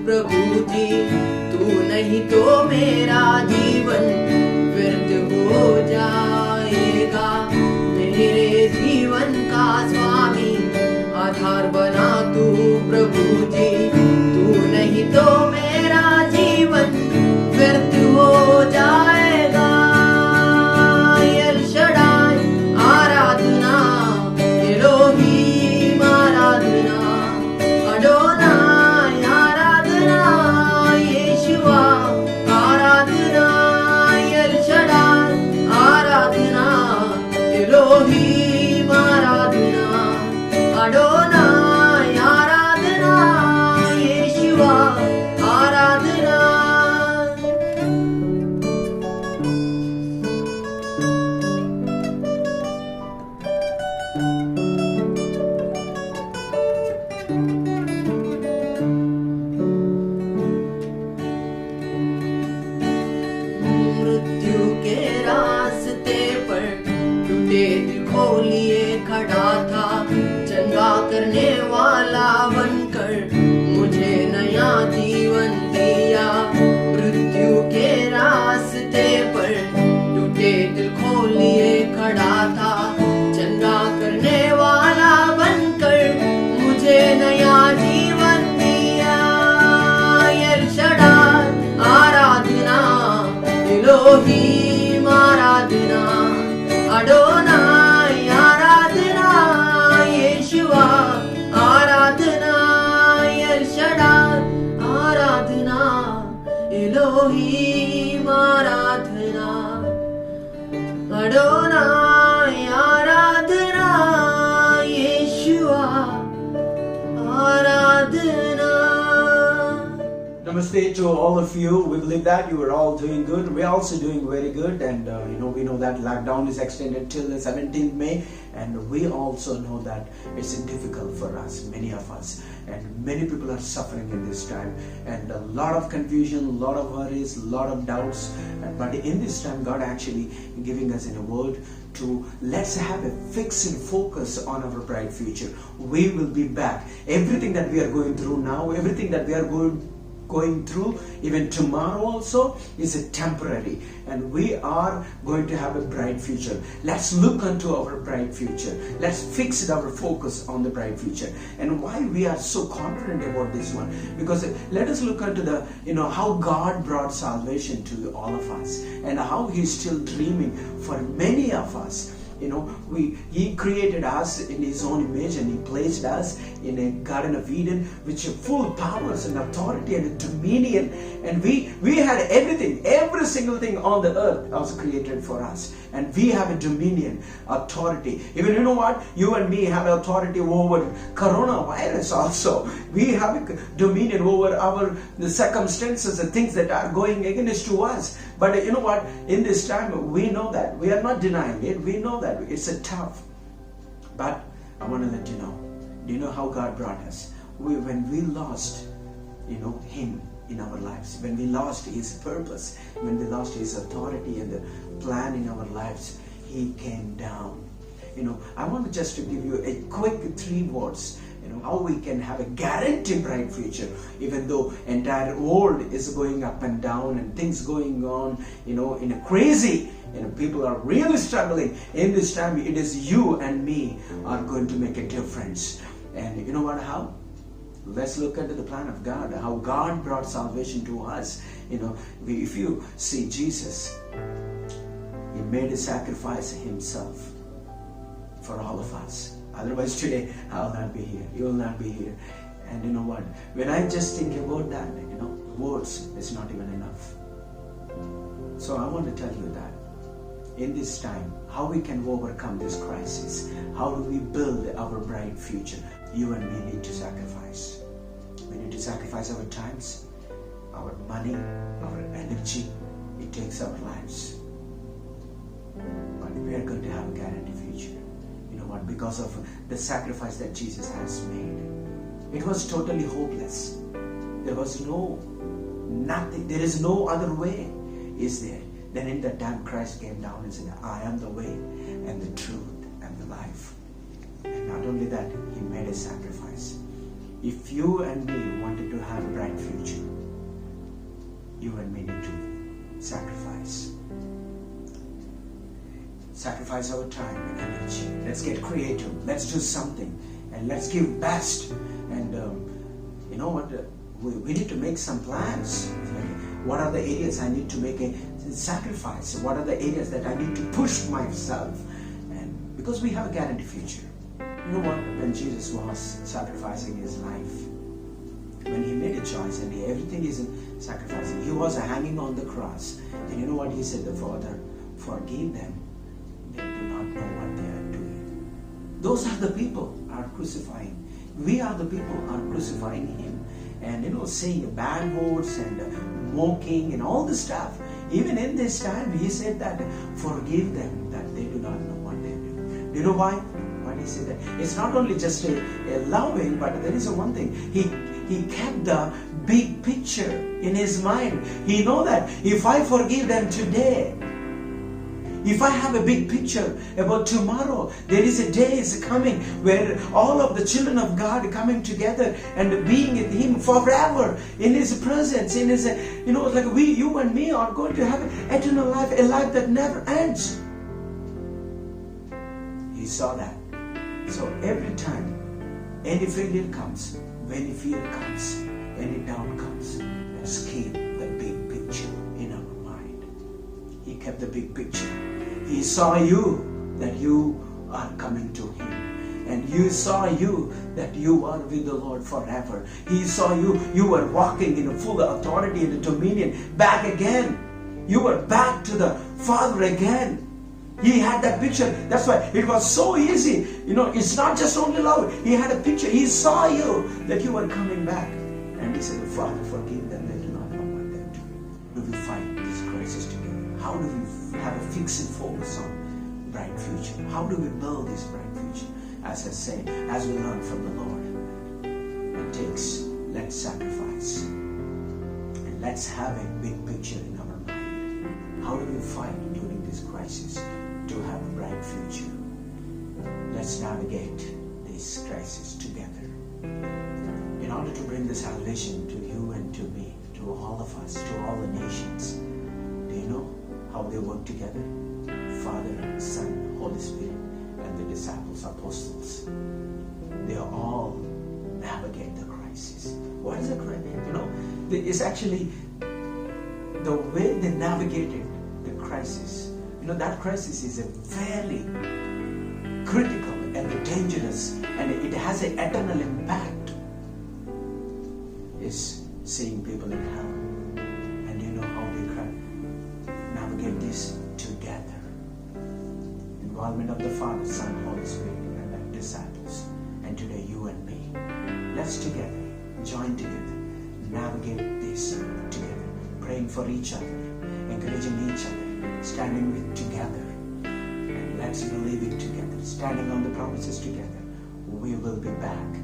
प्रभु जी, तू नहीं तो मेरा जीवन व्यर्थ हो जाएगा। मेरे जीवन का स्वामी आधार बना तू प्रभु जी, तू नहीं तो मेरा जीवन व्यर्थ हो जाएगा। एल शडाई आराधना, एलोहीम आराधना, अडोनाय आराधना, येशुआ आराधना, एल शडाई आराधना, एलोहीम आराधना, अडोनाय आराधना, येशुआ आराधना। मृत्यु के रास्ते पर टूटे दिल खोलिए खड़ा था, चंगा करने वाला बनकर मुझे नया जीवन दिया। मृत्यु के रास्ते पर टूटे दिल खोलिए खड़ा था, चंगा करने वाला बनकर मुझे नया जीवन दिया। एल शडाई आराधना, एलोहीम आराधना, अडोनाय आराधना, येशुआ आराधना, एल शडाई आराधना, एलोहीम आराधना, अडोनाय आराधना, येशुआ आराधना। Namaste to all of you. We believe that you are all doing good. We are also doing very good, and we know that lockdown is extended till the 17th May, and we also know that it's difficult for us, many of us, and many people are suffering in this time, and a lot of confusion, a lot of worries, a lot of doubts. But in this time, God actually giving us in a word to let's have a fixed focus on our bright future. We will be back. Everything that we are going through now, everything that we are going through even tomorrow also is a temporary, and we are going to have a bright future. Let's look unto our bright future. Let's fix our focus on the bright future. And why we are so confident about this one, because let us look unto the how God brought salvation to all of us, and how He's still dreaming for many of us. He created us in His own image, and He placed us in a Garden of Eden, which is full powers and authority and dominion. And we had everything, every single thing on the earth was created for us. And we have a dominion, authority. Even you and me have authority over coronavirus also. We have a dominion over the circumstances and things that are going against to us. But in this time, we know that. We are not denying it. We know that it's a tough. But I want to let you know. Do you know how God brought us? When we lost, Him in our lives, when we lost His purpose, when we lost His authority and the plan in our lives, He came down. I want just to give you a quick 3 words, how we can have a guaranteed bright future, even though entire world is going up and down and things going on, in a crazy, people are really struggling. In this time, it is you and me are going to make a difference. And you know what, how? Let's look at the plan of God, how God brought salvation to us. If you see Jesus, He made a sacrifice Himself for all of us. Otherwise today I will not be here, you will not be here. And you know what, when I just think about that, words is not even enough. So I want to tell you that in this time, how we can overcome this crisis, how do we build our bright future. You and me need to sacrifice. We need to sacrifice our times, our money, our energy. It takes our lives, but we are going to have a guaranteed future. Because of the sacrifice that Jesus has made. It was totally hopeless. There was nothing. There is no other way, is there? Then in that time Christ came down and said, I am the way and the truth and the life. And not only that, He made a sacrifice. If you and me wanted to have a bright future, sacrifice. Sacrifice our time and energy. Let's get creative. Let's do something. And let's give best. And you know what? We need to make some plans. What are the areas I need to make a sacrifice? What are the areas that I need to push myself? And because we have a guaranteed future. You know what? When Jesus was sacrificing his life, when he made a choice and everything is sacrificing, he was hanging on the cross. And you know what he said? The Father, forgive them. They do not know what they are doing. Those are the people are crucifying. We are the people are crucifying him. And saying bad words and mocking and all this stuff. Even in this time, he said that forgive them that they do not know what they do. Do you know why? Why he said that? It's not only just a loving, but there is one thing. He kept the big picture in his mind. He know that if I forgive them today, if I have a big picture about tomorrow, there is a day is coming where all of the children of God coming together and being in Him forever, in His presence, in His, like you and me are going to have eternal life, a life that never ends. He saw that. So every time any failure comes, when fear comes, any doubt comes, let's keep the big picture in our mind. He kept the big picture. He saw you that you are coming to Him. And He saw you that you are with the Lord forever. He saw you were walking in full authority and dominion back again. You were back to the Father again. He had that picture. That's why it was so easy. It's not just only love. He had a picture. He saw you that you were coming back. And He said, Father, forgive them. They do not know what they're doing. Do we fight this crisis together? How do we have a fixed focus on bright future? How do we build this bright future? As I say, as we learn from the Lord, it takes, let's sacrifice. And let's have a big picture in our mind. How do we fight during this crisis to have a bright future? Let's navigate this crisis together. In order to bring the salvation to you and to me, to all of us, to all the nations, do you know how they work together? Father, Son, Holy Spirit, and the disciples, apostles. They all navigate the crisis. What is a crisis? It's actually the way they navigated the crisis. That crisis is a very critical and dangerous, and it has an eternal impact. Is seeing people in hell, and you know how they navigate this together. Involvement of the Father, Son, Holy Spirit, and the disciples, and today you and me. Let's together, join together, navigate this together, praying for each other, encouraging each other, standing with together, and let's believe it together, standing on the promises together. We will be back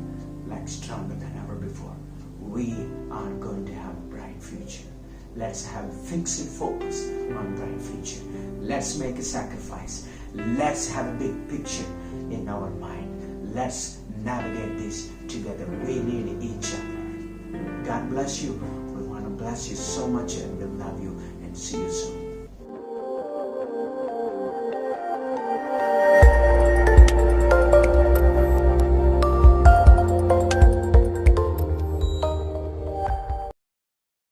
like stronger than ever before. We are going to have a bright future. Let's have a fixed focus on bright future. Let's make a sacrifice. Let's have a big picture in our mind. Let's navigate this together. We need each other. God bless you. We want to bless you so much, and we love you, and see you soon.